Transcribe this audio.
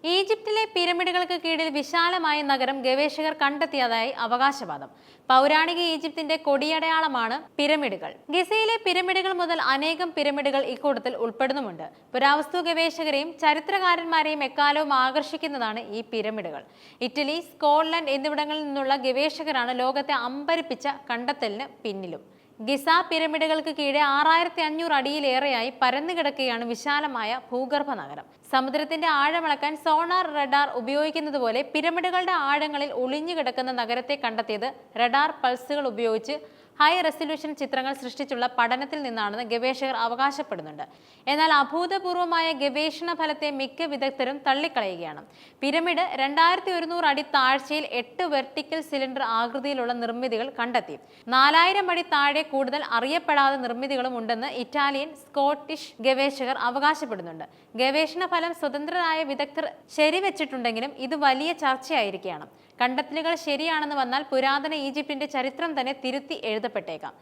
ഈജിപ്തിലെ പിരമിഡുകൾക്ക് കീഴിൽ വിശാലമായ നഗരം ഗവേഷകർ കണ്ടെത്തിയതായി അവകാശവാദം. പൗരാണിക ഈജിപ്തിന്റെ കൊടിയടയാളമാണ് പിരമിഡുകൾ. ഗിസയിലെ പിരമിഡുകൾ മുതൽ അനേകം പിരമിഡുകൾ ഇക്കൂട്ടത്തിൽ ഉൾപ്പെടുന്നുമുണ്ട്. പുരാവസ്തു ഗവേഷകരെയും ചരിത്രകാരന്മാരെയും എക്കാലവും ആകർഷിക്കുന്നതാണ് ഈ പിരമിഡുകൾ. ഇറ്റലി, സ്കോട്ട്ലൻഡ് എന്നിവിടങ്ങളിൽ നിന്നുള്ള ഗവേഷകരാണ് ലോകത്തെ അമ്പരിപ്പിച്ച കണ്ടെത്തലിന് പിന്നിലും. ഗിസ പിരമിഡുകൾക്ക് കീഴെ 6500 അടിയിലേറെയായി പരന്നുകിടക്കുകയാണ് വിശാലമായ ഭൂഗർഭ നഗരം. സമുദ്രത്തിന്റെ ആഴമളക്കാൻ സോണാർ റഡാർ ഉപയോഗിക്കുന്നതുപോലെ പിരമിഡുകളുടെ ആഴങ്ങളിൽ ഒളിഞ്ഞുകിടക്കുന്ന നഗരത്തെ കണ്ടെത്തിയത് റഡാർ പൾസുകൾ ഉപയോഗിച്ച് ഹൈ റെസല്യൂഷൻ ചിത്രങ്ങൾ സൃഷ്ടിച്ചുള്ള പഠനത്തിൽ നിന്നാണെന്ന് ഗവേഷകർ അവകാശപ്പെടുന്നുണ്ട്. എന്നാൽ അഭൂതപൂർവമായ ഗവേഷണ ഫലത്തെ മിക്ക വിദഗ്ധരും തള്ളിക്കളയുകയാണ്. പിരമിഡ് 2100 അടി താഴ്ചയിൽ 8 വെർട്ടിക്കൽ സിലിണ്ടർ ആകൃതിയിലുള്ള നിർമ്മിതികൾ കണ്ടെത്തി. 4000 അടി താഴെ കൂടുതൽ അറിയപ്പെടാത്ത നിർമ്മിതികളും ഉണ്ടെന്ന് ഇറ്റാലിയൻ, സ്കോട്ടിഷ് ഗവേഷകർ അവകാശപ്പെടുന്നുണ്ട്. ഗവേഷണ ഫലം സ്വതന്ത്രരായ വിദഗ്ധർ ശരിവെച്ചിട്ടുണ്ടെങ്കിലും ഇത് വലിയ ചർച്ചയായിരിക്കുകയാണ്. കണ്ടെത്തലുകൾ ശരിയാണെന്ന് വന്നാൽ പുരാതന ഈജിപ്തിന്റെ ചരിത്രം തന്നെ തിരുത്തി എഴുതപ്പെട്ടേക്കാം.